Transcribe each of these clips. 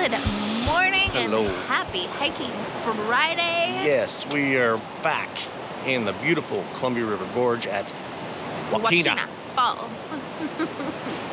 Good morning. Hello. And happy hiking Friday. Yes, we are back in the beautiful Columbia River Gorge at Wakeena Falls.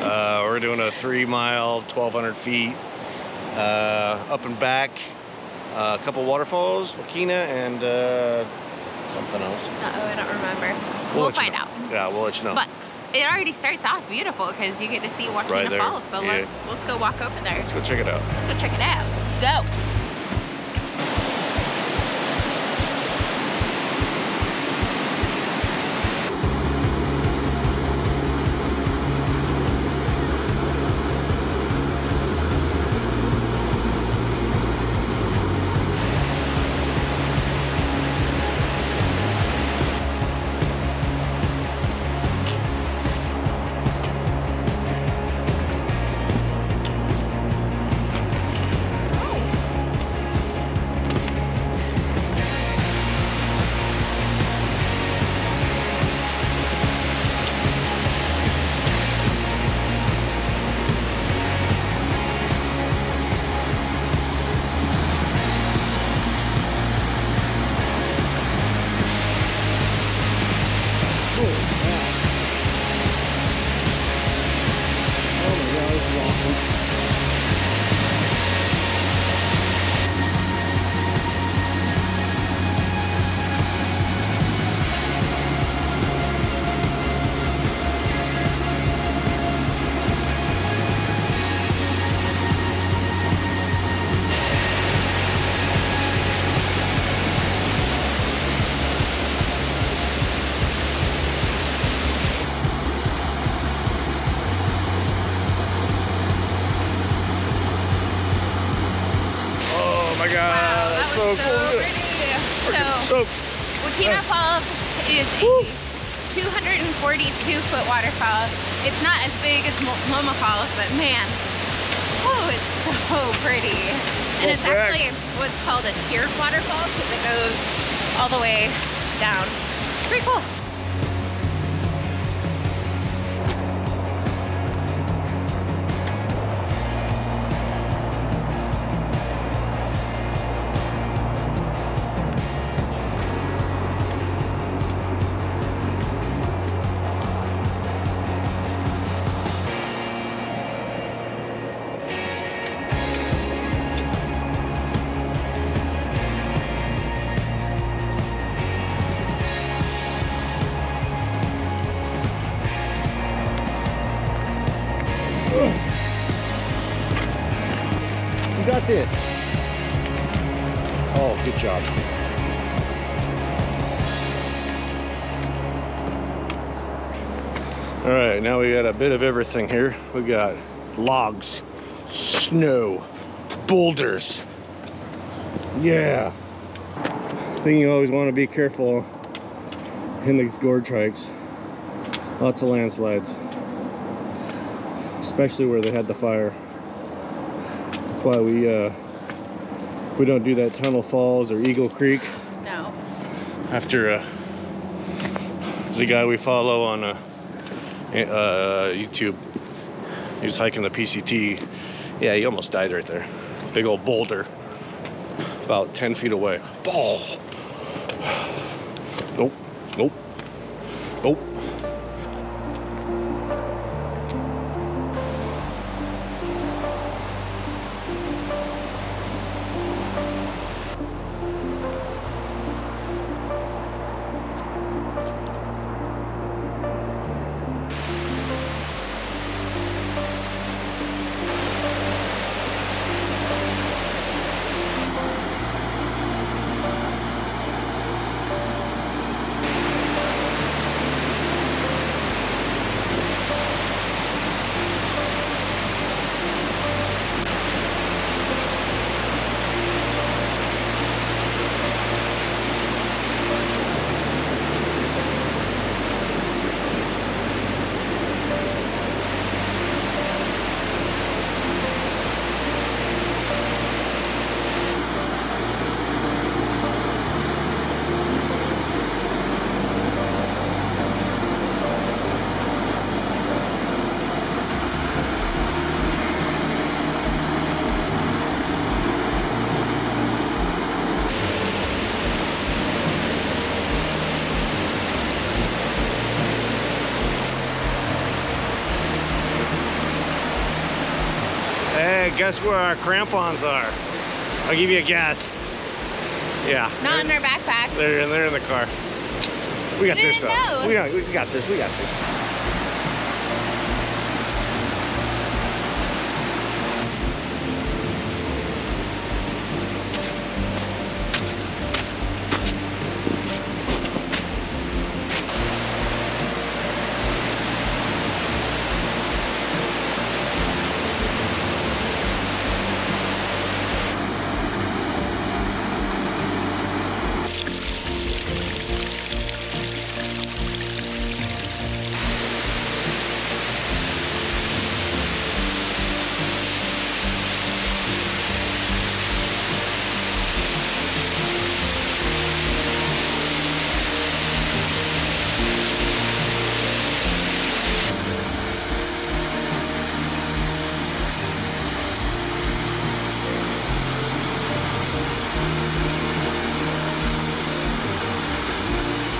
We're doing a 3-mile, 1,200 feet up and back. A couple waterfalls, Wakeena, and something else. I don't remember. We'll find out. Yeah, we'll let you know. But it already starts off beautiful because you get to see Wakeena Falls. So yeah. let's go walk over there. Let's go check it out. Let's go check it out. Let's go. Wow, that's so cool. Pretty. So, Wakeena Falls is a 242-foot waterfall. It's not as big as Multnomah Falls, but man, oh, it's so pretty. And it's actually what's called a tiered waterfall because it goes all the way down. Pretty cool. You got this. Oh, good job. All right, now we got a bit of everything here. We got logs, snow, boulders. Yeah. Thing you always want to be careful in these gorge hikes. Lots of landslides, especially where they had the fire. That's why we don't do that Tunnel Falls or Eagle Creek. No. After there's a guy we follow on YouTube. He was hiking the PCT. Yeah, he almost died right there. Big old boulder, about 10 feet away. Oh. Nope. Nope. Nope. guess where our crampons are? I'll give you a guess. Yeah. Not in our backpack. They're in the car. We got this though. know. We got this. We got this.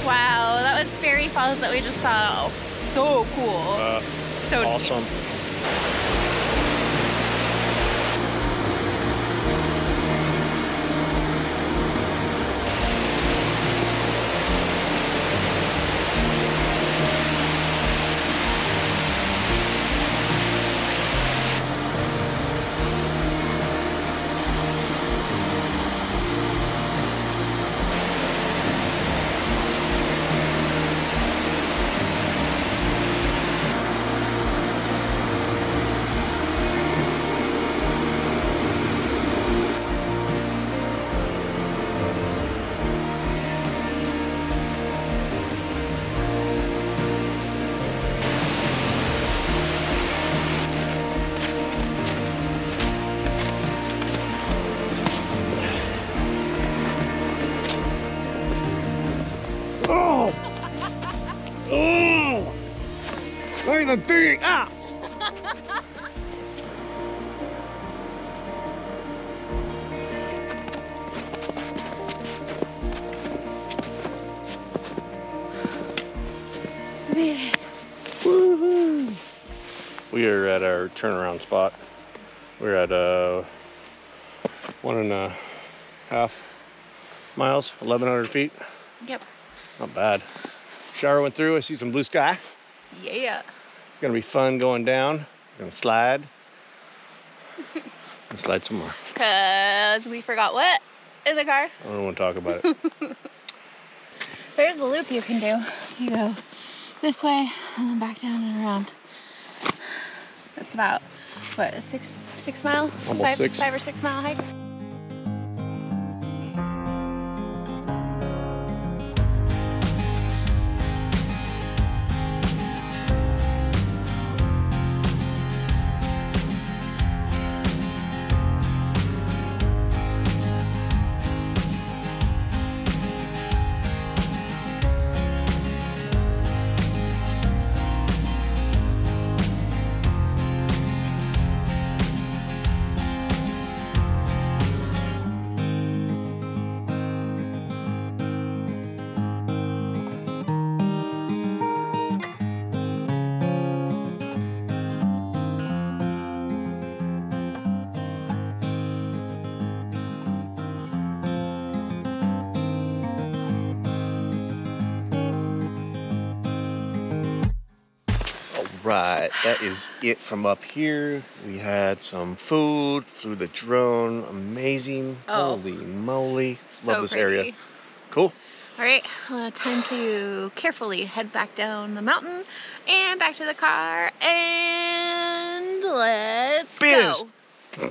Wow, that was Fairy Falls that we just saw. Oh, so cool. So awesome. Neat. Oh! Look at the thing! Ah! Made it. Woohoo! We are at our turnaround spot. We're at 1.5 miles, 1,100 feet. Yep. Not bad. Shower went through. I see some blue sky. Yeah. It's gonna be fun going down. We're gonna slide. And slide some more. Cause we forgot what in the car? I don't want to talk about it. There's a loop you can do. You go this way and then back down and around. It's about what, a six mile? Almost 6. 5 or 6 mile hike. Right, that is it from up here. We had some food, flew the drone, amazing. Oh. Holy moly, So love this pretty. area. Cool. All right, time to carefully head back down the mountain and back to the car, and let's Biz. go.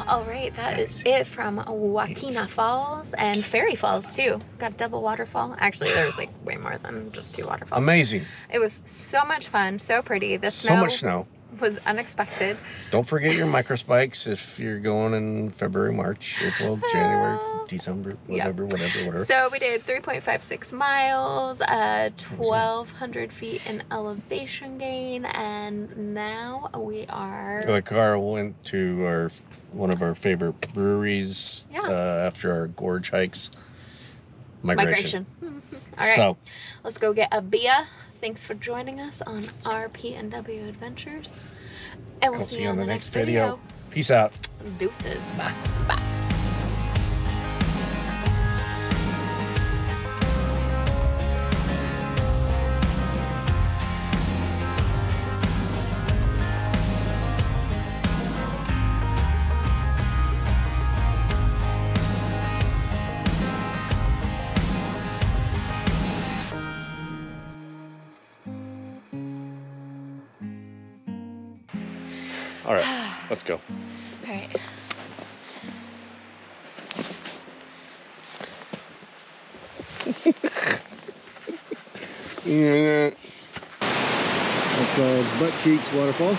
All right, that is it from Wakeena Falls and Fairy Falls too. Got double waterfall. Actually, there's like way more than just 2 waterfalls. Amazing. It was so much fun, so pretty. The So much snow. Was unexpected. Don't forget your micro spikes if you're going in February, March, April, January, December, November, whatever. So we did 3.56 miles, 1,200 feet in elevation gain, and now we are... The car went to one of our favorite breweries after our gorge hikes. Migration. All right, so, let's go get a beer. Thanks for joining us on RP&W Adventures. And we'll see you on the next video. Peace out. Deuces. Bye. Bye. All right, let's go. All right. That's called Butt Cheeks Waterfall.